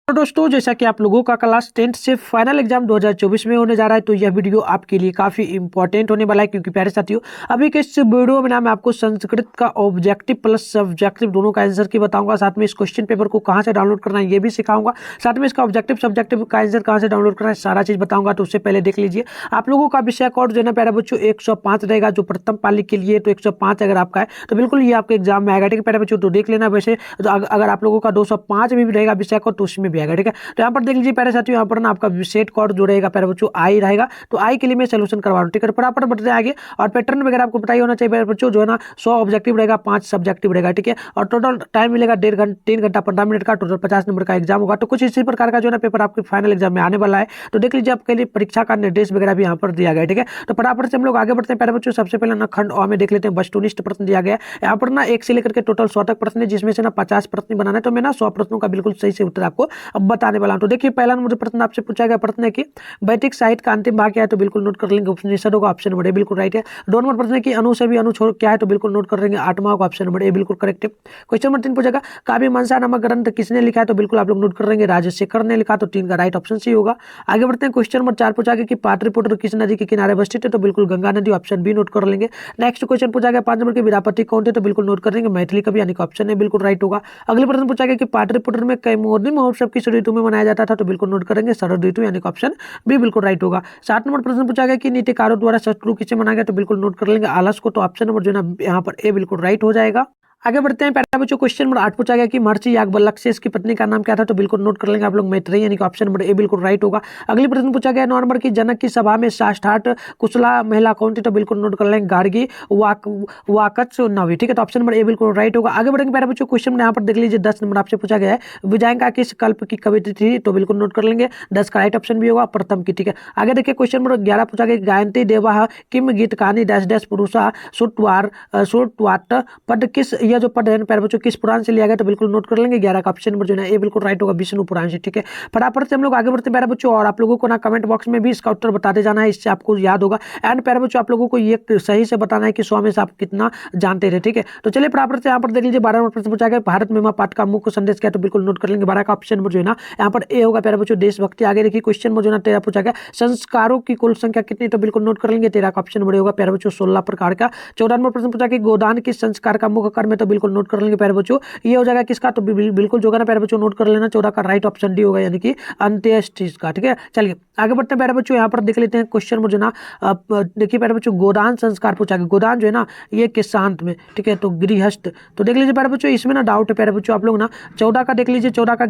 तो दोस्तों जैसा कि आप लोगों का क्लास 10th से फाइनल एग्जाम 2024 में होने जा रहा है, तो यह वीडियो आपके लिए काफी इंपॉर्टेंट होने वाला है। क्योंकि प्यारे साथियों, अभी के इस वीडियो में ना मैं आपको संस्कृत का ऑब्जेक्टिव प्लस सब्जेक्टिव दोनों का आंसर की बताऊंगा। साथ में इस क्वेश्चन पेपर को कहां से डाउनलोड करना है ये भी सिखाऊंगा। साथ में इसका ऑब्जेक्टिव सब्जेक्टिव का आंसर कहां से डाउनलोड करना है सारा चीज बताऊंगा। तो उससे पहले देख लीजिए, आप लोगों का विषय कोड जो है ना प्यारे बच्चों 105 रहेगा, जो प्रथम पाली के लिए। तो 105 अगर आपका है तो बिल्कुल ये आपके एग्जाम में आएगा। ठीक है प्यारे बच्चों, तो देख लेना। वैसे तो अगर आप लोगों का 205 में भी रहेगा विषय कोड तो उसमें भी आएगा। ठीक है, तो यहाँ पर देख लीजिए प्यारे साथियों, यहाँ पर ना आपका सेट कोड जो रहेगा प्यारे बच्चों आई रहेगा। तो आई के लिए मैं सोल्यूशन करवा रहा हूँ। ठीक है, फटाफट बढ़ते आगे। और पैटर्न वगैरह आपको बताइए होना चाहिए प्यारे बच्चों। जो है ना 100 ऑब्जेक्टिव रहेगा, 5 सब्जेक्टिव रहेगा। ठीक है, और टोटल टाइम मिलेगा 3 घंटा 15 मिनट का। टोटल 50 नंबर का एग्जाम होगा। तो कुछ इसी प्रकार का जो है ना पेपर आपके फाइनल एग्जाम में आने वाला है। तो देख लीजिए, आपके लिए परीक्षा का निर्देश वगैरह भी यहाँ पर दिया गया है। ठीक है, तो फटाफट से हम लोग आगे बढ़ते हैं प्यारे बच्चों। सबसे पहले ना खंड अ में देख लेते हैं, वस्तुनिष्ठ प्रश्न दिया गया है। यहाँ पर ना 1 से लेकर के टोटल 100 तक प्रश्न है, जिसमें से ना 50 प्रश्न बनाना है। तो मैं ना 100 प्रश्नों का बिल्कुल सही से उत्तर आपको अब बताने वाला हूँ। तो देखिए, पहला नंबर प्रश्न आपसे पूछा गया प्रश्न है कि वैदिक साहित्य का अंतिम भाग क्या है। तो बिल्कुल नोट कर लेंगे, उपनिषद होगा, ऑप्शन नंबर ए बिल्कुल राइट है। 2 नंबर प्रश्न है कि अणु से भी अणु छोड़ क्या है। तो बिल्कुल नोट कर लेंगे, 8वां होगा, ऑप्शन नंबर ए बिल्कुल करेक्ट है। क्वेश्चन नंबर 3 पूछेगा काव्य मंसा नामक ग्रंथ किसने लिखा है। तो बिल्कुल आप लोग नोट कर लेंगे, राजशेखर ने लिखा। तो 3 का राइट ऑप्शन सी होगा। आगे बढ़ते हैं, क्वेश्चन नंबर 4 पूछा गया कि पाटलिपुत्र किस नदी के किनारे अवस्थित है। तो बिल्कुल गंगा नदी, ऑप्शन बी नोट कर लेंगे। नेक्स्ट क्वेश्चन पूछा गया 5 नंबर के विद्यापति कौन थे। तो बिल्कुल नोट कर लेंगे, मैथिली कवि, यानी कि ऑप्शन ए बिल्कुल राइट होगा। अगले प्रश्न पूछा गया कि पाटलिपुत्र में कैमोरनी महोत्सव किस ऋतु में मनाया जाता था। तो बिल्कुल नोट करेंगे, शरद ऋतु, यानी कि ऑप्शन बी बिल्कुल राइट होगा। 7 नंबर प्रश्न पूछा गया कि नीतिकारों द्वारा शत्रु किसे माना गया। तो बिल्कुल नोट कर लेंगे, आलस को। तो ऑप्शन नंबर जो है ना यहाँ पर ए बिल्कुल राइट हो जाएगा। आगे बढ़ते हैं प्यारे बच्चों, क्वेश्चन नंबर 8 पूछा गया कि महर्षि याज्ञवल्क्य की पत्नी का नाम क्या था। तो बिल्कुल नोट कर लेंगे आप लोग, मैत्रेयी, यानी कि ऑप्शन नंबर ए बिल्कुल राइट होगा। अगली प्रश्न पूछा गया 9 नंबर की जनक की सभा में साष्ठाठ कुशला महिला कौन थी। तो बिल्कुल नोट कर लेंगे, गार्गी वाकच नवी। ठीक है, तो ऑप्शन नंबर ए बिल्कुल राइट होगा। आगे बढ़ेंगे प्यारे बच्चों, क्वेश्चन यहाँ पर देख लीजिए 10 नंबर आपसे पूछा गया है विजयंका किस कल्प की कवित्री थी। तो बिल्कुल नोट कर लेंगे, 10 का राइट ऑप्शन भी होगा, प्रथम की। ठीक है, आगे देखिए क्वेश्चन नंबर 11 पूछा गया गायंती देवा किम गीत कहानी डैश डैश पुरुषा सुटवाट पद किस, यह जो पद है प्यारे बच्चों किस पुराण से लिया गया। तो बिल्कुल नोट कर लेंगे, 11 का ऑप्शन नंबर जो है ये बिल्कुल राइट होगा, विष्णु पुराण से। ठीक है, फटाफट से हम लोग आगे बढ़ते हैं प्यारे बच्चों। और आप लोगों को ना कमेंट बॉक्स में भी इसका उत्तर बताते जाना है, इससे आपको याद होगा। एंड प्यारे बच्चों, आप लोगों को ये सही से बताना है कि स्वामी से आप कितना जानते थे। ठीक है, तो चलिए फटाफट से यहाँ पर देख लीजिए 12 नंबर प्रश्न पूछा गया भारत में पाठ का मुख्य संदेश क्या है। तो बिल्कुल नोट कर लेंगे, 12 का ऑप्शन नंबर जो है ना यहाँ पर ए होगा प्यारे बच्चों, देशभक्ति। आगे देखिए क्वेश्चन नंबर जो है 13 पूछा गया संस्कारों की कुल संख्या कितनी। तो बिल्कुल नोट कर लेंगे, 13 का ऑप्शन नंबर होगा प्यारे बच्चों, 16 प्रकार का। 14 नंबर प्रश्न पूछा कि गोदान किस संस्कार का मुख्य कर्म है। तो बिल्कुल नोट कर लेंगे प्यारे बच्चों, ये हो जाएगा किसका। तो बिल्कुल जो है ना प्यारे बच्चों नोट कर लेना, 14 का राइट ऑप्शन डी होगा, यानी कि अंत्येष्टि का। ठीक है, चलिए आगे बढ़ते हैं प्यारे बच्चों। यहाँ पर देख लेते हैं क्वेश्चन जो ना, देखिए प्यारे बच्चों गोदान संस्कार पूछा गया। गोदान जो है ना ये किस शांत में। ठीक है, तो गृहस्थ। तो देख लीजिए प्यारे बच्चों, इसमें ना डाउट है प्यारे बच्चों, आप लोग ना 14 का देख लीजिए, 14 का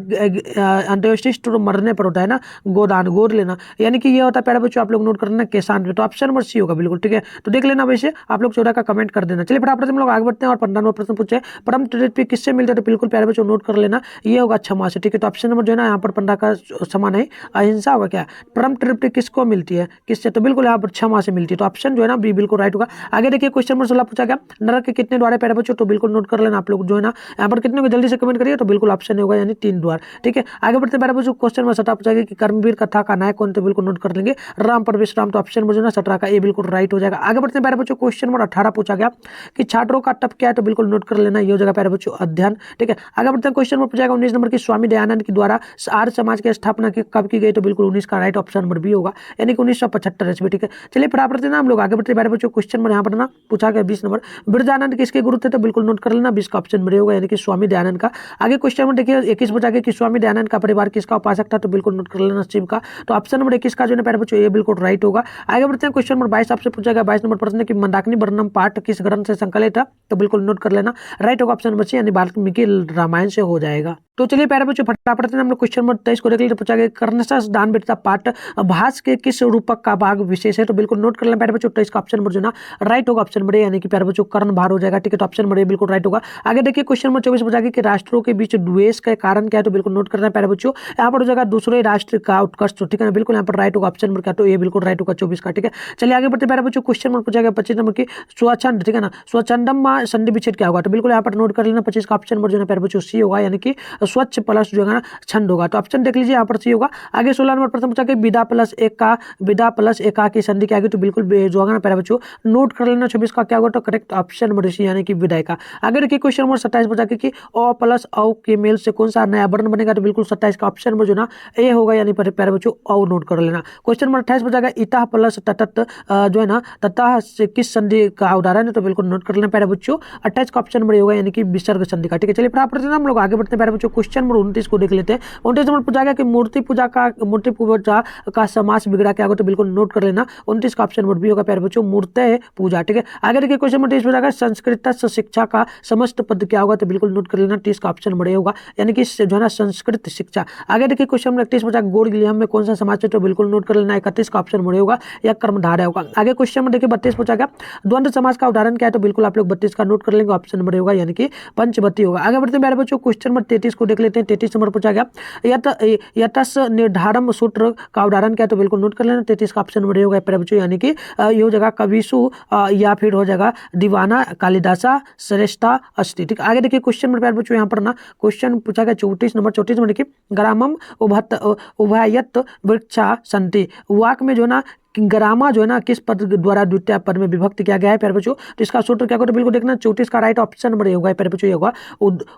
अंत्येष्टि मरने पर होता है ना, गोदान गोद लेना, यानी कि ये होता है प्यारे बच्चों, आप लोग नोट कर लेना केशांत में। तो ऑप्शन नंबर सी होगा बिल्कुल। ठीक है, तो देख लेना, वैसे आप लोग 14 का कमेंट कर देना। चलिए फटाफट से हम लोग आगे बढ़ते हैं। और 15वां प्रश्न पूछे परम तृप्ति किससे मिलता है। तो बिल्कुल प्यारे बच्चों नोट कर लेना, ये होगा क्षमा से। ठीक है, तो ऑप्शन नंबर जो है ना यहाँ पर 15 का क्षमा नहीं, अहिंसा होगा। क्या परम तृप्ति किसको मिलती है, किससे। तो बिल्कुल यहाँ पर क्षमा से मिलती है। तो ऑप्शन जो है ना बी बिल्कुल राइट होगा। आगे देखिए क्वेश्चन नंबर 16 पूछा गया नरक के कितने द्वार है प्यारे बच्चों। तो बिल्कुल नोट कर लेना आप लोग जो है ना यहाँ पर कितने को जल्दी से कमेंट करिए। तो बिल्कुल ऑप्शन होगा, यानी 3 द्वार। ठीक है, आगे बढ़ते प्यारे बच्चों, क्वेश्चन नंबर 17 पूछा गया कि कर्मवीर कथा का नायक कौन। तो बिल्कुल नोट कर लेंगे, राम परवेश राम। तो ऑप्शन जो है ना 17 का ए बिल्कुल राइट हो जाएगा। आगे बढ़ते प्यारे बच्चों, क्वेश्चन नंबर 18 पूछा गया कि छात्रों का तप क्या है। तो बिल्कुल नोट कर लेना, ये हो जाएगा प्यारे बच्चों अध्ययन। ठीक है, आगे बढ़ते हैं, क्वेश्चन नंबर पूछा गया 19 नंबर की स्वामी दयानंद के द्वारा आर्य समाज की स्थापना कब की गई। तो बिल्कुल 19 का राइट ऑप्शन नंबर बी होगा, यानी कि 1975 ईस्वी। ठीक है, चलिए फटाफट से ना हम लोग आगे बढ़ते प्यारे बच्चों, क्वेश्चन नंबर यहाँ पर ना पूछा गया 20 नंबर बिरजानंद किसके गुरु थे। तो बिल्कुल नोट कर लेना, 20 का ऑप्शन नंबर होगा, यानी कि स्वामी दयानंद का। आगे क्वेश्चन नंबर देखिए 21 पूछा गया कि स्वामी दयानंद का परिवार किसका उपासक था। तो बिल्कुल नोट कर लेना, शिव का। तो ऑप्शन नंबर 21 का जो है प्यारे बच्चों ये बिल्कुल राइट होगा। आगे बढ़ते हैं, क्वेश्चन नंबर 22 आपसे पूछा गया 22 नंबर प्रश्न कि मंदाकिनी वर्णम पाठ किस ग्रंथ से संकलित है। तो बिल्कुल नोट कर लेना, राइट होगा ऑप्शन नंबर सी, यानी वाल्मीकि रामायण से हो जाएगा। तो चलिए प्यारे बच्चों फटाफट से हम लोग क्वेश्चन नंबर 23 को देख लीजिए, पूछा गया कर्णशास दान बेटा पाठ भाष के किस रूपक का भाग विशेष है। तो बिल्कुल नोट कर लेना प्यारे बच्चों, 23 का ऑप्शन नंबर जो ना राइट होगा, ऑप्शन नंबर ए, यानी कि प्यारे बच्चों कर्ण भार हो जाएगा। ठीक है, तो ऑप्शन नंबर ए बिल्कुल राइट होगा। आगे देखिए क्वेश्चन नंबर 24 पूछा गया कि राष्ट्रों के बीच द्वेष का कारण क्या है। तो बिल्कुल नोट करना है प्यारे बच्चों, यहाँ पर हो जाएगा दूसरे राष्ट्र का उत्कर्ष। ठीक है ना, बिल्कुल यहाँ पर राइट होगा, ऑप्शन नंबर क्या। तो ए बिल्कुल राइट होगा 24 का। ठीक है, चलिए आगे बढ़ते प्यारे बच्चों, क्वेश्चन नंबर पूछा गया 25 नंबर की स्वच्छंद। ठीक है ना, स्वच्छंदम संधि विच्छेद क्या होगा। तो बिल्कुल यहाँ पर नोट कर लेना 25 का ऑप्शन नंबर जो है प्यारे बच्चों सी होगा, यानी कि स्वच्छ प्लस जो है ना छंद होगा। तो ऑप्शन देख लीजिए यहाँ पर सी होगा। आगे 16 नंबर प्रश्न पूछा कि विदा प्लस एक का की संधि क्या आगे, तो बिल्कुल जो होगा ना प्यारे बच्चों नोट कर लेना 26 का क्या होगा, तो करेक्ट ऑप्शन नंबर सी यानी कि विदाई का। आगे देखिए क्वेश्चन नंबर 27 पूछा कि ओ प्लस औ के मेल से कौन सा नया वर्ण बनेगा, तो बिल्कुल 27 का ऑप्शन नंबर जो ना ए होगा, यानी प्यारे बच्चों औ नोट कर लेना। क्वेश्चन नंबर 28 पूछा इतः प्लस तटत जो है ना ततः से किस संधि का उदाहरण है, तो बिल्कुल नोट कर लेना प्यारे बच्चों 28 का ऑप्शन नंबर होगा, यानी कि विसर्ग संधि का। ठीक है, चलिए प्राप्त हम लोग आगे बढ़ते हैं प्यारे बच्चों। क्वेश्चन नंबर 29 को देख लेते हैं। 29 नंबर पूछा गया कि मूर्ति पूजा का समास बिगड़ा क्या होगा, तो बिल्कुल नोट कर लेना 29 का ऑप्शन नंबर बी होगा प्यारे बच्चों मूर्ति पूजा। ठीक है, आगे देखिए क्वेश्चन नंबर 30 पूछा गया संस्कृत शिक्षा का समस्त पद क्या होगा, तो बिल्कुल नोट कर लेना 30 का ऑप्शन नंबर ए होगा, यानी कि जो है ना संस्कृत शिक्षा। आगे देखिए क्वेश्चन नंबर 31 पूछा गोड़ गिलियम में कौन सा समाज है, तो बिल्कुल नोट कर लेना 31 का ऑप्शन नंबर होगा, या कर्मधारय होगा। आगे क्वेश्चन नंबर देखिए 32 पूछा गया द्वंद्व समाज का उदाहरण क्या है, तो बिल्कुल आप लोग 32 का नोट कर लेंगे, ऑप्शन नंबर होगा, यानी कि पंचवती होगा। आगे बढ़ते हैं मेरे बच्चों क्वेश्चन नंबर 33 को देख लेते हैं। 33 नंबर पूछा गया यतस निर्धारम सूत्र का उदाहरण क्या है, तो बिल्कुल नोट कर लेना 33 का ऑप्शन नंबर होगा मेरे बच्चों, यानी कि ये हो जाएगा कविसु या फिर हो जाएगा दीवाना कालिदासा श्रेष्ठा अस्ति। ठीक, आगे देखिए क्वेश्चन नंबर मेरे बच्चों यहाँ पर ना क्वेश्चन पूछा गया 34 नंबर देखिए ग्रामम उभयत वृक्षा संति वाक में जो है ना ग्रामा जो है ना किस पद द्वारा द्वितीय पद में विभक्त किया गया है प्यारे बच्चों, तो इसका सूत्र क्या होगा, तो बिल्कुल देखना 34 का राइट ऑप्शन नंबर होगा प्यारे बच्चों, ये होगा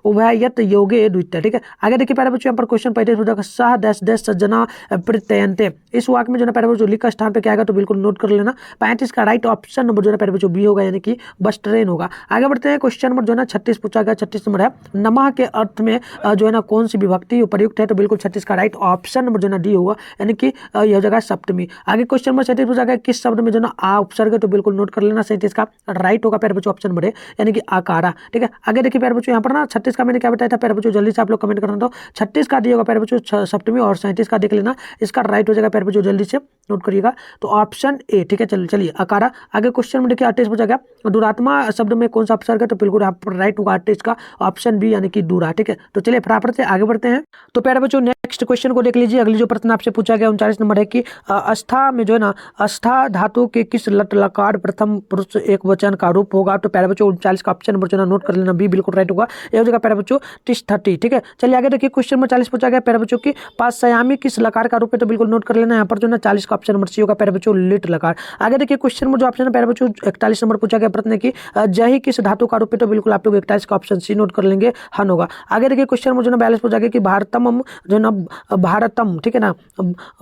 उभयत योगे द्वितीय। ठीक है, आगे देखिए प्यारे बच्चों यहाँ पर क्वेश्चन 35 सह डैश डैश सज्जना प्रत्ययन्ते, इस वाक्य में जो है प्यारे बच्चों लिखा स्थान पे क्या आएगा, तो बिल्कुल नोट कर लेना 35 का राइट ऑप्शन नंबर जो है प्यारे बच्चों बी होगा, यानी कि बस ट्रेन होगा। आगे बढ़ते हैं क्वेश्चन नंबर जो है ना 36 पूछा गया। 36 नंबर है नमः के अर्थ में जो है ना कौन सी विभक्ति प्रयुक्त है, तो बिल्कुल 36 का राइट ऑप्शन नंबर जो है ना डी होगा, यानी कि यह हो जाएगा सप्तमी। आगे क्वेश्चन नंबर 37 पूछा गया किस शब्द में जो ना आ उपसर्ग है, तो बिल्कुल नोट कर लेना 37 का राइट होगा प्यारे बच्चों ऑप्शन नंबर ए, यानी कि आकारा। ठीक है, आगे देखिए प्यारे बच्चों यहाँ पर ना 36 का मैंने क्या बताया था प्यारे बच्चों, जल्दी से आप लोग कमेंट करना, तो 36 का दी होगा प्यारे बच्चों सप्तमी, और 37 का देख लेना इसका राइट हो जाएगा प्यारे बच्चों, जल्दी से नोट करिएगा, तो ऑप्शन ए। ठीक है, चलिए आकारा। आगे क्वेश्चन में देखिए 28 पूछा गया दुरात्मा शब्द में कौन सा उपसर्ग है, तो बिल्कुल यहाँ पर राइट होगा 28 का ऑप्शन बी, यानी कि दूरा। ठीक है, तो चलिए फटाफट से आगे बढ़ते हैं। तो प्यारे बच्चों नेक्स्ट क्वेश्चन को देख लीजिए। अगली जो प्रश्न आपसे पूछा गया 39 नंबर है कि अस्था में जो है ना अस्था धातु के किस लट लकार प्रथम पुरुष एक वचन का रूप होगा, तो प्यारे बच्चों 39 का ऑप्शन नंबर जो है नोट कर लेना बी बिल्कुल राइट होगा, ये हो जाएगा प्यारे बच्चों 30। ठीक है, चलिए आगे देखिए क्वेश्चन नंबर 40 पूछा गया प्यारे बच्चों की पासयामी किस लकार का रूप है, तो बिल्कुल नोट कर लेना यहाँ पर जो है 40 का ऑप्शन नंबर सी होगा प्यारे बच्चों लिट लकार। आगे देखिए क्वेश्चन नंबर जो ऑप्शन है प्यारे बच्चों 41 नंबर पूछा गया प्रश्न की जही किस धातु का रूप है, तो बिल्कुल आप लोग 41 का ऑप्शन सी नोट कर लेंगे, हन होगा। आगे देखिए क्वेश्चन नंबर जो है 42 पूछा गया कि भारतम जो है ना भारतम, ठीक है ना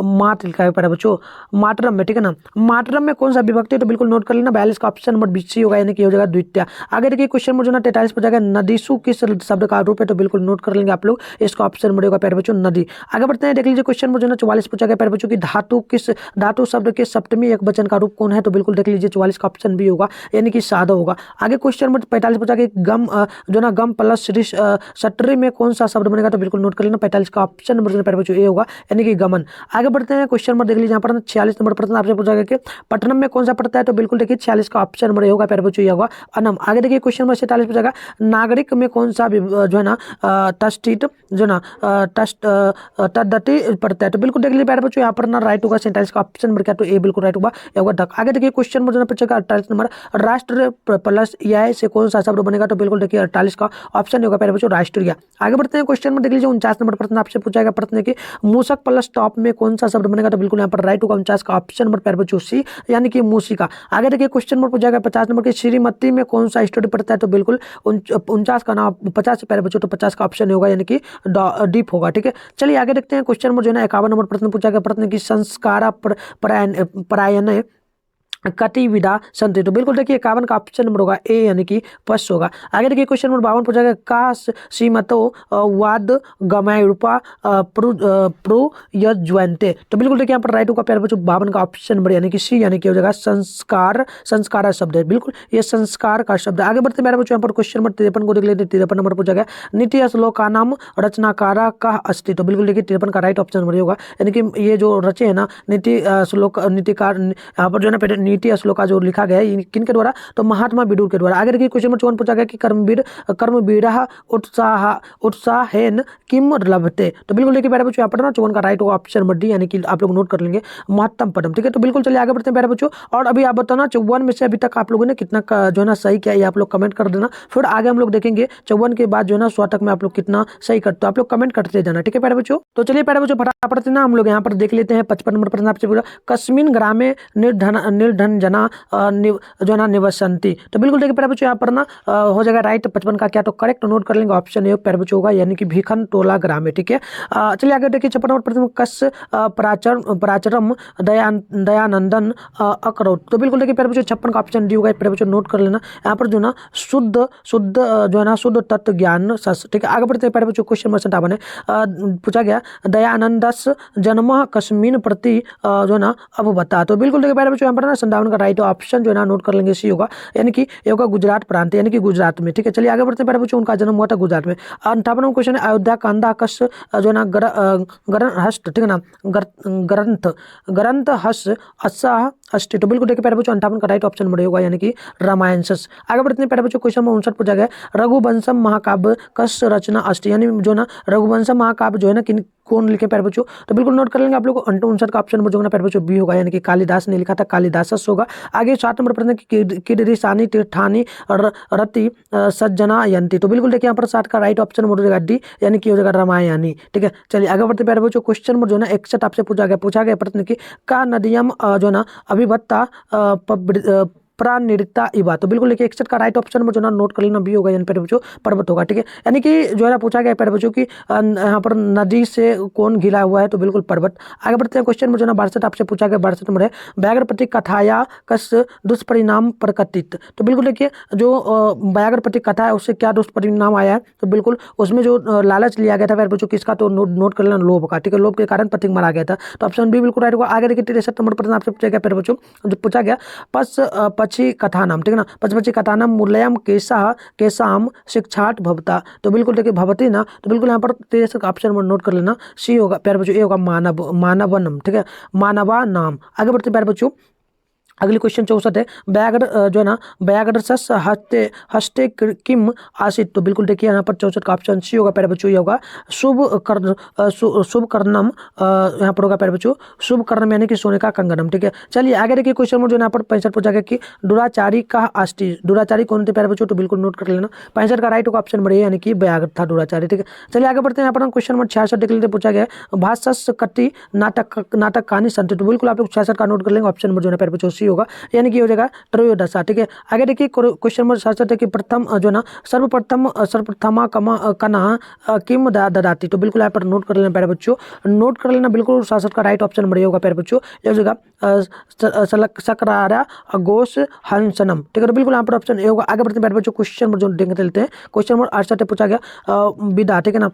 मात्र लिखा है प्यारे बच्चों मातरम में, ठीक है ना मातरम में कौन सा विभक्ति है, तो बिल्कुल नोट कर लेना 42 का ऑप्शन नंबर बी सी होगा, यानी कि हो जाएगा द्वितीय। आगे देखिए क्वेश्चन नंबर जो ना 43 पूछा गया नदीसु किस शब्द का रूप है, तो बिल्कुल नोट कर लेंगे आप लोग, इसका ऑप्शन नंबर होगा प्यारे बच्चों नदी। आगे बढ़ते हैं, देख लीजिए क्वेश्चन नंबर जो ना 44 पूछा गया प्यारे बच्चों की धातु शब्द के सप्तमी एक वचन का रूप कौन है, तो बिल्कुल देख लीजिए 44 का ऑप्शन बी होगा, यानी कि साधा होगा। आगे क्वेश्चन नंबर 45 पूछा गया गम जो ना गम प्लस सटरी में कौन सा शब्द बनेगा, तो बिल्कुल नोट कर लेना 45 का ऑप्शन नंबर जो प्यारे बच्चों ए होगा, यानी कि गमन। आगे बढ़ते हैं क्वेश्चन नंबर देख लीजिए यहाँ पर 46 नंबर प्रश्न आपसे पूछा गया कि पटनम में कौन सा पड़ता है, तो बिल्कुल देखिए 46 का ऑप्शन नंबर होगा प्यारे बच्चों ये होगा अनम। आगे देखिए क्वेश्चन नंबर 47 पूछा गया नागरिक में कौन सा जो है ना तस्टित जो ना तद्दती पड़ता है, तो बिल्कुल देख लीजिए प्यारे बच्चों यहाँ पर ना राइट होगा 47 का ऑप्शन नंबर क्या, तो ए बिल्कुल राइट होगा, ये होगा ढक। आगे देखिए क्वेश्चन नंबर जो है पूछेगा 48 नंबर राष्ट्र प्लस या से कौन सा शब्द बनेगा, तो बिल्कुल देखिए 48 का ऑप्शन होगा प्यारे बच्चों राष्ट्रीय। आगे बढ़ते हैं क्वेश्चन में देख लीजिए 49 नंबर प्रश्न आपसे पूछा गया प्रश्न की मूसक प्लस टॉप में कौन सा शब्द बनेगा, तो बिल्कुल यहाँ पर राइट होगा 49 का ऑप्शन नंबर प्यारे बच्चों सी, यानी कि मूसिका। आगे देखिए क्वेश्चन नंबर पूछा गया 50 नंबर की श्रीमती में कौन सा स्टडी पड़ता है, तो बिल्कुल 49 का नाम 50 से प्यारे बच्चों, तो 50 का ऑप्शन होगा, यानी कि डीप होगा। ठीक है, चलिए आगे देखते हैं क्वेश्चन नंबर जो है 51 नंबर प्रश्न पूछा गया प्रश्न की संस्कार परायण कति विधा संति, तो बिल्कुल देखिए 51 का ऑप्शन नंबर होगा ए, यानी कि पश्च होगा। आगे देखिए क्वेश्चन नंबर 52 पूछा गया का श्रीमतो वाद गमय रूपा प्रयुज्यन्ते, तो बिल्कुल देखिए यहाँ पर राइट होगा प्यारे बच्चों 52 का ऑप्शन नंबर, यानी कि सी, यानी कि हो जाएगा संस्कार शब्द है, बिल्कुल ये संस्कार का शब्द। आगे बढ़ते मेरे बच्चों यहाँ पर क्वेश्चन नंबर 53 को देख लेते हैं। 53 नंबर पूछा गया नीति श्लोका नाम रचनाकारा का अस्ति, तो बिल्कुल देखिए 53 का राइट ऑप्शन नंबर होगा, यानी कि ये जो रचे है ना नीति श्लोक नीतिकार यहाँ पर जो है ना नीति श्लोका जो लिखा गया है किन के द्वारा, तो महात्मा विदुर के द्वारा। आगे देखिए क्वेश्चन नंबर 54 पूछा गया कि कर्मवीरः उत्साहेन किम लभते। तो बिल्कुल देखिए प्यारे बच्चों यहाँ पर ना 54 का राइट होगा ऑप्शन नंबर डी, यानी कि आप लोग नोट कर लेंगे महत्तम पदम। ठीक है, तो बिल्कुल चलिए आगे बढ़ते हैं प्यारे बच्चों। और अभी आप बताना 54 में से अभी तक आप लोगों ने कितना जो है ना सही किया, ये आप लोग कमेंट कर देना। फिर आगे हम लोग देखेंगे 54 के बाद जो है ना 100 तक में आप लोग कितना सही करते हो, आप लोग कमेंट करते जाना। ठीक है प्यारे बच्चों, तो चलिए प्यारे बच्चों फटाफट ना हम लोग यहाँ पर देख लेते हैं 55 नंबर प्रश्न आपसे पूरा, कस्मिन ग्रामे निर्धन जना जो है ना निवसंती। तो बिल्कुल देखिए प्यारे बच्चों यहाँ पर ना हो जाएगा राइट 55 का क्या, तो करेक्ट नोट कर लेंगे ऑप्शन ए प्यारे बच्चों होगा, यानी कि भिखन टोला ग्रामे। ठीक है, चलिए आगे देखिए 56 नंबर प्रश्न, कस प्राचरम दयानंदन अकरोट। तो बिल्कुल देखिए प्यारे बच्चों 56 का ऑप्शन डी होगा, प्यारे बच्चों नोट कर लेना। यहाँ पर जो ना शुद्ध जो है ना शुद्ध तत्व ज्ञान सस। ठीक है, आगे बढ़ते हैं प्यारे बच्चों, क्वेश्चन नंबर 57 है पूछा गया, दयानंदस जन्म कस्मिन प्रति जो है ना अब बता। तो बिल्कुल देखिए प्यारे बच्चों यहाँ पर ना 57 का राइट ऑप्शन जो है ना नोट कर लेंगे, सी होगा, यानी कि ये होगा गुजरात प्रांत, यानी कि गुजरात में। ठीक है, चलिए आगे बढ़ते हैं प्यारे बच्चों, उनका जन्म हुआ था गुजरात में। 58वां क्वेश्चन है, अयोध्या कांदा कस जो है ना ग्रंथ हस्त। ठीक है ना, ग्रंथ हस असाह अष्टी। तो बिल्कुल देखिए प्यारे बच्चों 58 का राइट ऑप्शन होगा, यानी कि रामायण। आगे बढ़ते हैं प्यारे बच्चों, क्वेश्चन नंबर 59 पूछा गया, रघुवंशम महाकाव्य कस रचना अष्टी, यानी जो ना रघुवंशम महाकाव्य जो है ना कौन लिखे प्यारे बच्चों। तो बिल्कुल नोट कर लेंगे आप लोग 59 का ऑप्शन जो है ना प्यारे बच्चों बी होगा, यानी कि कालिदास ने लिखा था, कालिदासस होगा। आगे 60 नंबर प्रश्न किडरी सानी तीर्थानी रति सज्जना यंती। तो बिल्कुल देखिए यहाँ पर 60 का राइट ऑप्शन हो जाएगा डी, यानी कि हो जाएगा रामायणी। ठीक है, चलिए आगे बढ़ते प्यारे बच्चों, क्वेश्चन नंबर जो है ना 61 आपसे पूछा गया प्रश्न की का नदियम जो है ना अभिभत्ता प्रानिरता इवा। तो बिल्कुल देखिए 61 का राइट ऑप्शन में जो ना नोट कर लेना बी होगा, यानी प्यारे बच्चों पर्वत होगा। ठीक है, यानी कि जो है ना पूछा गया प्यारे बच्चों की यहाँ पर नदी से कौन घिरा हुआ है, तो बिल्कुल पर्वत। आगे बढ़ते हैं, क्वेश्चन में जो ना 62 आपसे पूछा गया, 62 नंबर है, व्याघ्र प्रति कथाया कस दुष्परिणाम प्रकटित। तो बिल्कुल देखिए जो व्याघ्र प्रति कथा है उससे क्या दुष्परिणाम आया है, तो बिल्कुल उसमें जो लालच लिया गया था प्यारे बच्चों किसका, तो नोट कर लेना लोभ का। ठीक है, लोभ के कारण प्रतीक मारा गया था, तो ऑप्शन बी बिल्कुल राइट होगा। आगे देखिए 63 नंबर प्रश्न आपसे पूछा गया प्यारे बच्चों, जो पूछा गया पक्षी कथानम। ठीक है ना, पक्षी कथानम मूल्यम केसाम शिक्षाट भवता। तो बिल्कुल देखिए भवती ना, तो बिल्कुल यहाँ पर 63 का ऑप्शन नोट कर लेना, सी होगा प्यारे बच्चों, ए होगा मानवनम। ठीक है, मानवा नाम। आगे बढ़ते प्यारे बच्चों, अगली क्वेश्चन 64 है, व्याघ्र जो है ना व्याघ्र सस हस्ते किम आसित। तो बिल्कुल देखिए यहाँ पर 64 का ऑप्शन सी होगा प्यारे बच्चों, ये होगा शुभ कर्णम यहाँ पर होगा प्यारे बच्चों, शुभ कर्णम यानी कि सोने का कंगनम। ठीक है, चलिए आगे देखिए क्वेश्चन नंबर जो यहाँ पर 65 पूछा गया कि दुराचारी का अष्टी। दुराचारी कौन थे प्यारे बच्चों, तो बिल्कुल नोट कर लेना 65 का राइट होगा ऑप्शन नंबर ए, यानी कि व्याघ्र था दुराचारी। ठीक है, चलिए आगे बढ़ते हैं, यहाँ पर क्वेश्चन नंबर 66 देख लेते पूछा गया, भाषस कति नाटक कहानी संत। तो बिल्कुल आप लोग 66 का नोट कर लेंगे, ऑप्शन नंबर जो है प्यारे बच्चों होगा, यानी कि हो जाएगा त्रयोदशा। ठीक है, आगे देखिए क्वेश्चन नंबर 67 है कि प्रथम जो ना सर्वप्रथमा कना किम ददाती। तो बिल्कुल यहाँ पर नोट कर लेना प्यारे बच्चों, नोट कर लेना बिल्कुल 67 का राइट ऑप्शन नंबर होगा प्यारे बच्चों, ये हो जाएगा सकरारा घोष हंसनम। ठीक है, तो बिल्कुल यहाँ पर ऑप्शन ए होगा। आगे बढ़ते हैं प्यारे बच्चों, क्वेश्चन नंबर जो देखते चलते हैं, क्वेश्चन नंबर 68 पूछा गया विदा। ठीक है ना,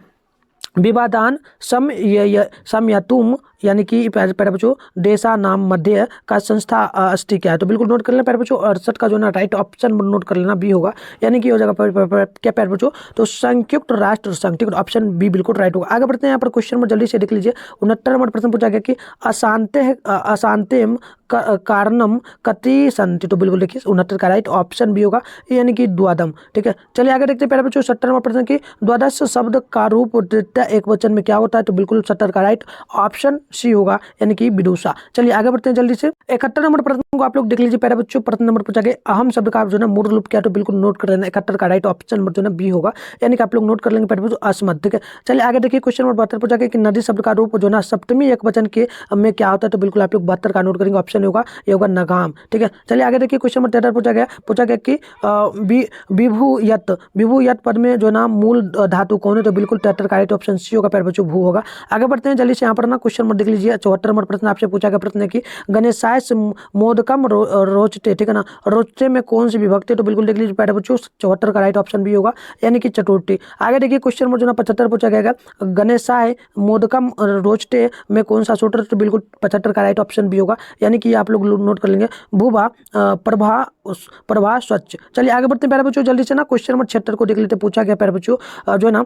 विवादान समयतुम, यानी कि प्यारे बच्चों देशा नाम मध्य का संस्था अष्टी क्या है। तो बिल्कुल नोट कर लेना प्यारे बच्चों, 68 का जो ना राइट ऑप्शन नोट कर लेना बी होगा, यानी कि हो जाएगा क्या प्यारे बच्चों, तो संयुक्त राष्ट्र संघ। ठीक है, ऑप्शन बी बिल्कुल राइट होगा। आगे बढ़ते हैं, यहाँ पर क्वेश्चन नंबर जल्दी से देख लीजिए, 69 नंबर प्रश्न पूछा गया कि अशांतिम कारणम कति संति। तो बिल्कुल देखिए 69 का राइट ऑप्शन भी होगा, यानी कि द्वादम। ठीक है, चलिए आगे देखते हैं प्यारे बच्चों 70 नंबर प्रश्न की द्वादश शब्द का रूप एक वचन में क्या होता है। तो बिल्कुल 70 का राइट ऑप्शन सी होगा, यानी कि विदुषा। चलिए आगे बढ़ते हैं जल्दी से, 71 नंबर प्रश्न को आप लोग देख लीजिए प्यारे बच्चों, प्रश्न नंबर पूछा गया अहम शब्द का जो है मूल रूप क्या, तो बिल्कुल नोट कर लेना 71 का राइट ऑप्शन नंबर जो है बी होगा, यानी कि आप लोग नोट कर लेंगे प्यारे बच्चों अस्मद। ठीक है, चलिए आगे देखिए क्वेश्चन नंबर 72 पूछा गया कि नदी शब्द का रूप जो है सप्तमी एक वचन के में क्या होता है। तो बिल्कुल आप लोग 72 का नोट करेंगे, ऑप्शन होगा ये होगा नगाम। ठीक है, चलिए आगे देखिए क्वेश्चन नंबर 73 पूछा गया कि विभूयत पद में जो ना मूल धातु कौन है। तो बिल्कुल 73 का राइट ऑप्शन सी होगा प्यारे बच्चों भू होगा। आगे बढ़ते हैं जल्दी से, यहाँ पर ना क्वेश्चन नंबर देख लीजिए 74 नंबर प्रश्न आपसे पूछा गया प्रश्न है कि गणेशाय मोदकम रोचते। ठीक है ना, रोचते में कौन सी विभक्ति है। तो बिल्कुल देख लीजिए प्यारे बच्चों 74 का राइट ऑप्शन भी होगा, यानी कि चतुर्थी। आगे देखिए क्वेश्चन नंबर जो ना 75 पूछा गया गणेशाय मोदकम रोचते में कौन सा सूत्र। तो बिल्कुल 75 का राइट ऑप्शन भी होगा, यानी कि आप लोग नोट कर लेंगे भूभा प्रभा स्वच्छ। चलिए आगे बढ़ते हैं प्यारे बच्चों जल्दी से ना, क्वेश्चन नंबर 76 को देख लेते पूछा गया प्यारे बच्चों जो है ना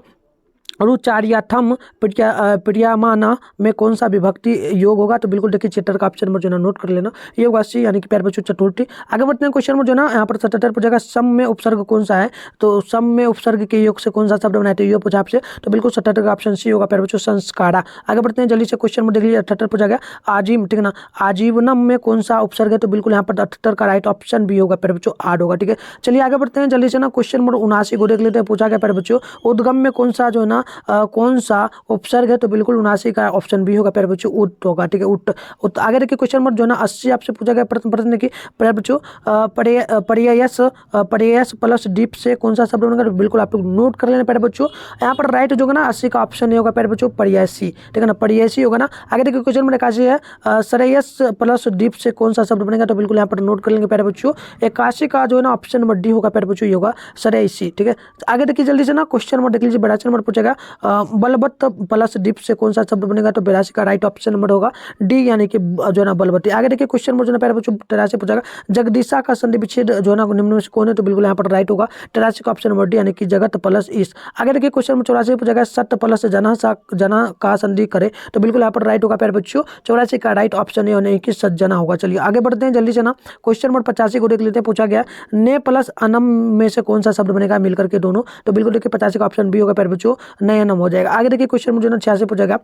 रुचार्याथम प्रियामाना में कौन सा विभक्ति योग होगा? तो बिल्कुल देखिए चैप्टर का ऑप्शन नंबर जो है ना नोट कर लेना, ये होगा सी, यानी कि प्यारे बच्चों चतुर्थी। आगे बढ़ते हैं क्वेश्चन नंबर जो है ना यहाँ पर 77 पूछेगा सम में उपसर्ग कौन सा है? तो सम में उपसर्ग के योग से कौन सा शब्द बनाए? तो ये पूछा आपसे, तो बिल्कुल 77 का ऑप्शन सी होगा प्यारे बच्चों संस्कारा। आगे बढ़ते हैं जल्दी से क्वेश्चन नंबर देख लीजिए 78 पूछा गया आजीम, ठीक है ना, आजीवनम में कौन सा उपसर्ग है? तो बिल्कुल यहाँ पर 78 का राइट ऑप्शन भी होगा प्यारे बच्चों आड होगा, ठीक है। चलिए आगे बढ़ते हैं जल्दी से ना क्वेश्चन नंबर 79 को देख लेते हैं। पूछा गया प्यारे बच्चों उद्गम में कौन सा जो है ना कौन सा उपसर्ग है? तो बिल्कुल 79 का ऑप्शन भी होगा प्यारे बच्चों उट होगा, ठीक है, उट। आगे देखिए क्वेश्चन नंबर जो है ना 80 आपसे पूछा गया प्रश्न की प्यारे बच्चों पर्यायस प्लस डीप से कौन सा शब्द बनेगा? तो बिल्कुल आप लोग नोट कर लेना प्यारे बच्चों। यहाँ पर राइट जो होगा ना 80 का ऑप्शन नहीं होगा प्यारे बच्चों पर्यायसी, ठीक है ना, पर्यायसी होगा ना। आगे देखिए क्वेश्चन नंबर 81 है श्रेयस प्लस डीप से कौन सा शब्द बनेगा? तो बिल्कुल यहाँ पर नोट कर लेंगे प्यारे बच्चों 81 का जो है ना ऑप्शन नंबर डी होगा प्यारे बच्चों, ये होगा श्रेयसी, ठीक है। आगे देखिए जल्दी से ना क्वेश्चन नंबर देख लीजिए 82 नंबर पूछेगा बलवत्त प्लस डीप से कौन सा शब्द बनेगा? तो 82 का राइट ऑप्शन नंबर होगा डी, यानी कि जो है ना बलवती। आगे देखिए क्वेश्चन नंबर जो है प्यारे बच्चों 83 पूछेगा जगदीशा का संधि विच्छेद जो है ना निम्न में से कौन है? तो बिल्कुल यहाँ पर राइट होगा 83 का ऑप्शन नंबर डी, यानी कि जगत प्लस ईश। आगे देखिए क्वेश्चन नंबर 84 पूछेगा सत्य प्लस जना का संधि करे? तो बिल्कुल यहाँ पर राइट होगा प्यारे बच्चों 84 का राइट ऑप्शन है, यानी कि सज्जना होगा। चलिए आगे बढ़ते हैं जल्दी से ना क्वेश्चन नंबर 85 को देख लेते हैं। पूछा गया ने प्लस अनम में से कौन सा शब्द बनेगा मिलकर के दोनों? तो बिल्कुल देखिए 85 का ऑप्शन बी होगा प्यारे बच्चों नयनम हो जाएगा। आगे देखिए क्वेश्चन मुझे ना 86 पूछेगा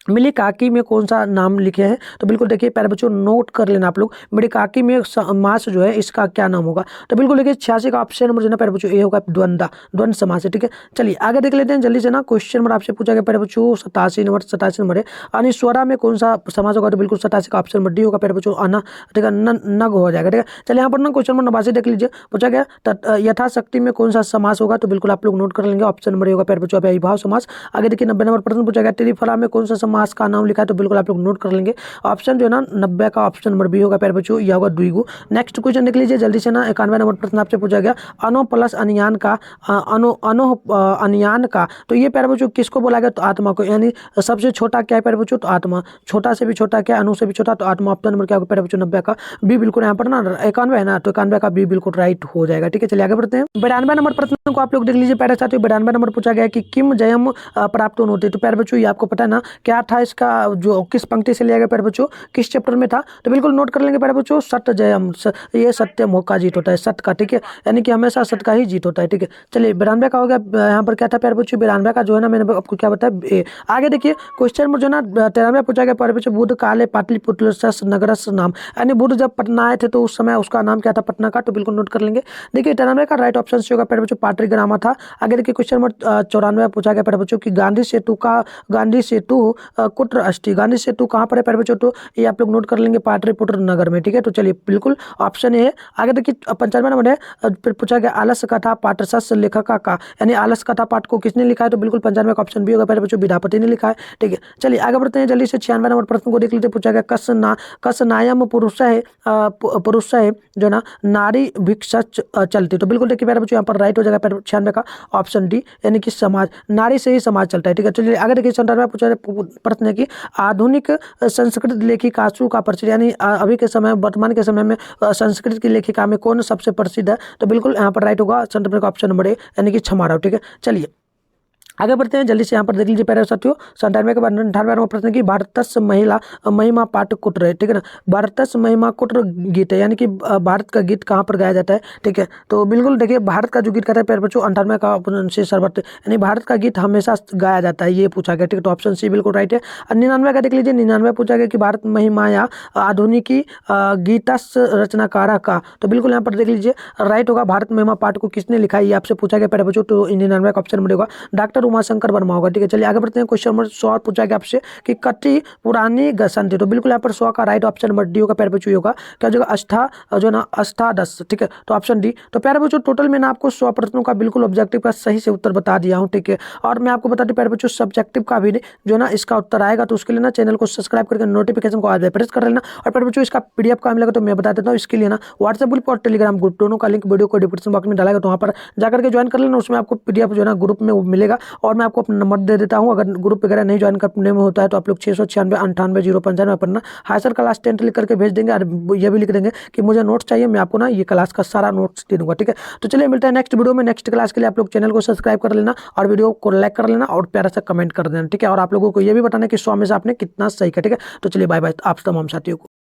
मिली काकी में कौन सा नाम लिखे हैं? तो बिल्कुल देखिए प्यारे बच्चों नोट कर लेना आप लोग, मिली काकी में समास जो है इसका क्या नाम होगा? तो बिल्कुल देखिए 86 का ऑप्शन नंबर जो है प्यारे बच्चों ए होगा द्वंद्व समास है, ठीक है। चलिए आगे देख लेते हैं जल्दी से ना क्वेश्चन नंबर आपसे पूछा गया प्यारे बच्चों 87 नंबर है अनिस्वरा में कौन सा समास होगा? तो बिल्कुल 87 का ऑप्शन नंबर डी होगा प्यारे बच्चों अना, ठीक है, नग हो जाएगा, ठीक है। चलिए यहाँ पर ना क्वेश्चन नंबर 89 देख लीजिए। पूछा गया यथाशक्ति में कौन सा समास होगा? तो बिल्कुल आप लोग नोट कर लेंगे, ऑप्शन नंबर ए होगा प्यारे बच्चों अव्ययीभाव समास। आगे देखिए 90 नंबर प्रश्न पूछा गया त्रिफला में कौन सा समास का नाम लिखा है? तो बिल्कुल आप लोग नोट कर लेंगे, ऑप्शन जो है ना 90 का ऑप्शन नंबर बी होगा प्यारे बच्चों, यह होगा द्विगु। नेक्स्ट क्वेश्चन देख लीजिए जल्दी से ना 91 नंबर प्रश्न आपसे पूछा गया अनो प्लस अनियान का अनियान का, तो ये प्यारे बच्चों किसको बोला गया? तो आत्मा को, यानी सबसे छोटा क्या है प्यारे बच्चों? तो आत्मा, छोटा से भी छोटा क्या, अनु से भी छोटा, तो आत्मा। ऑप्शन नंबर क्या होगा प्यारे बच्चों 90 का बी, बिल्कुल यहाँ पर ना 91 है ना, तो 91 का बी बिल्कुल राइट हो जाएगा, ठीक है। चलिए आगे बढ़ते हैं 92 नंबर प्रश्न को आप लोग देख लीजिए प्यारे साथियों। 92 नंबर पूछा गया कि किम जयम प्राप्त होते? तो प्यारे बच्चों ये आपको पता है ना क्या था, इसका जो किस पंक्ति से लिया गया प्यारे बच्चों, किस चैप्टर में था? तो बिल्कुल नोट कर लेंगे प्यारे बच्चों सत्य जयम, ये सत्यम का जीत होता है, सत्य का, ठीक है, यानी कि हमेशा सत्य का ही जीत होता है, ठीक है। चलिए 92 का हो गया। यहाँ पर क्या था प्यारे बच्चों 92 का जो है ना मैंने आपको क्या बताया। आगे देखिए क्वेश्चन में जो ना 93 पूछा गया प्यारे बच्चों बुद्ध काले पाटलिपुत्र नगरस नाम, यानी बुद्ध जब पटना आए थे तो उस समय उसका नाम क्या था पटना का? तो बिल्कुल नोट कर लेंगे। देखिए 93 का राइट ऑप्शन होगा प्यारे बच्चों पाटलिग्रामा था। आगे देखिए क्वेश्चन नंबर 94 पूछा गया प्यारे बच्चों की गांधी सेतु कुत्र अष्टी, गांधी सेतु कहाँ पर है प्यारे बच्चों? तो ये आप लोग नोट कर लेंगे पाटलिपुत्र नगर में, ठीक है। तो चलिए बिल्कुल ऑप्शन ए है। आगे देखिए 95 नंबर है फिर पूछा गया आलस कथा पाठरस लेखक का, यानी आलस कथा पाठ को किसने लिखा है? तो बिल्कुल 95 का ऑप्शन भी होगा प्यारे बच्चों विद्यापति ने लिखा है, ठीक है। चलिए आगे बढ़ते हैं जल्दी से 96 नंबर प्रश्न को देख लेते हैं। पूछा गया कस नायम पुरुष है जो ना नारी भिक्षच चलती, तो बिल्कुल देखिए प्यारे बच्चों यहाँ पर राइट हो जाएगा 96 का ऑप्शन डी, यानी कि समाज, नारी से ही समाज चलता है, ठीक है। चलिए आगे देखिए 97 पूछा प्रश्न है कि आधुनिक संस्कृत लेखिका का प्रसिद्ध, यानी अभी के समय वर्तमान के समय में संस्कृत की लेखिका में कौन सबसे प्रसिद्ध है? तो बिल्कुल यहाँ पर राइट होगा 97 का ऑप्शन नंबर ए, यानी कि छमाराव, ठीक है। चलिए आगे बढ़ते हैं जल्दी से। यहाँ पर देख लीजिए प्यारे साथियों 97 के बाद 98वां प्रश्न की भारतस महिमा पाठ कुटर है, ठीक है ना, भारतस महिमा कुटर गीत है, यानी कि भारत का गीत कहाँ पर गाया जाता है, ठीक है। तो बिल्कुल देखिए भारत का जो गीत कहता है प्यारे बच्चों 98 का से सर्वत्र, यानी भारत का गीत हमेशा गाया जाता है, ये पूछा गया, ठीक है। तो ऑप्शन सी बिल्कुल राइट है। 99 का देख लीजिए 99 पूछा गया कि भारत महिमाया आधुनिकी गीतस रचनाकारा का, तो बिल्कुल यहाँ पर देख लीजिए राइट होगा भारत महिमा पाठ को किसने लिखा है, ये आपसे पूछा गया प्यारे बच्चों। तो 99 का ऑप्शन नंबर होगा डॉक्टर उमाशंकर वर्मा होगा, ठीक है। चलिए आगे बढ़ते हैं। क्वेश्चन नंबर 100 पूछा गया आपसे कि कटी पुरानी गसन थी, तो बिल्कुल यहाँ पर 100 का राइट ऑप्शन नंबर डी होगा प्यारे बच्चों, होगा क्या होगा अष्टा जो ना अष्टादश, ठीक है। तो ऑप्शन डी। तो प्यारे बच्चों टोटल मैंने आपको 100 प्रश्नों का बिल्कुल ऑब्जेक्टिव का सही से उत्तर बता दिया हूँ, ठीक है। और मैं आपको बता दूं प्यारे बच्चों सब्जेक्टिव का भी जो ना इसका उत्तर आएगा, तो उसके लिए ना चैनल को सब्सक्राइब करके नोटिफिकेशन को आज प्रेस कर लेना। और प्यारे बच्चों इसका पीडीएफ का मिलेगा तो मैं बता देता हूँ, इसके लिए ना व्हाट्सएप ग्रुप और टेलीग्राम ग्रुप दोनों का लिंक वीडियो को डिस्क्रिप्शन बॉक्स में डालेगा, तो वहाँ पर जाकर के ज्वाइन कर लेना। उसमें आपको पीडीएफ जो है ना ग्रुप में मिलेगा और मैं आपको अपना नंबर दे देता हूँ, अगर ग्रुप वगैरह नहीं ज्वाइन करने में होता है तो आप लोग 696 98 095 पर ना हाय सर क्लास 10 लिख करके भेज देंगे और ये भी लिख देंगे कि मुझे नोट्स चाहिए, मैं आपको ना ये क्लास का सारा नोट्स दे दूंगा। ठीक है, तो चलिए मिलता है नेक्स्ट वीडियो में। नेक्स्ट क्लास के लिए आप लोग चैनल को सब्सक्राइब कर लेना और वीडियो को लाइक कर लेना और प्यारा सा कमेंट कर देना। ठीक है, और आप लोगों को ये भी बताना कि 100 में से आपने कितना सही किया। ठीक है, तो चलिए बाय बाय आप तमाम साथियों को।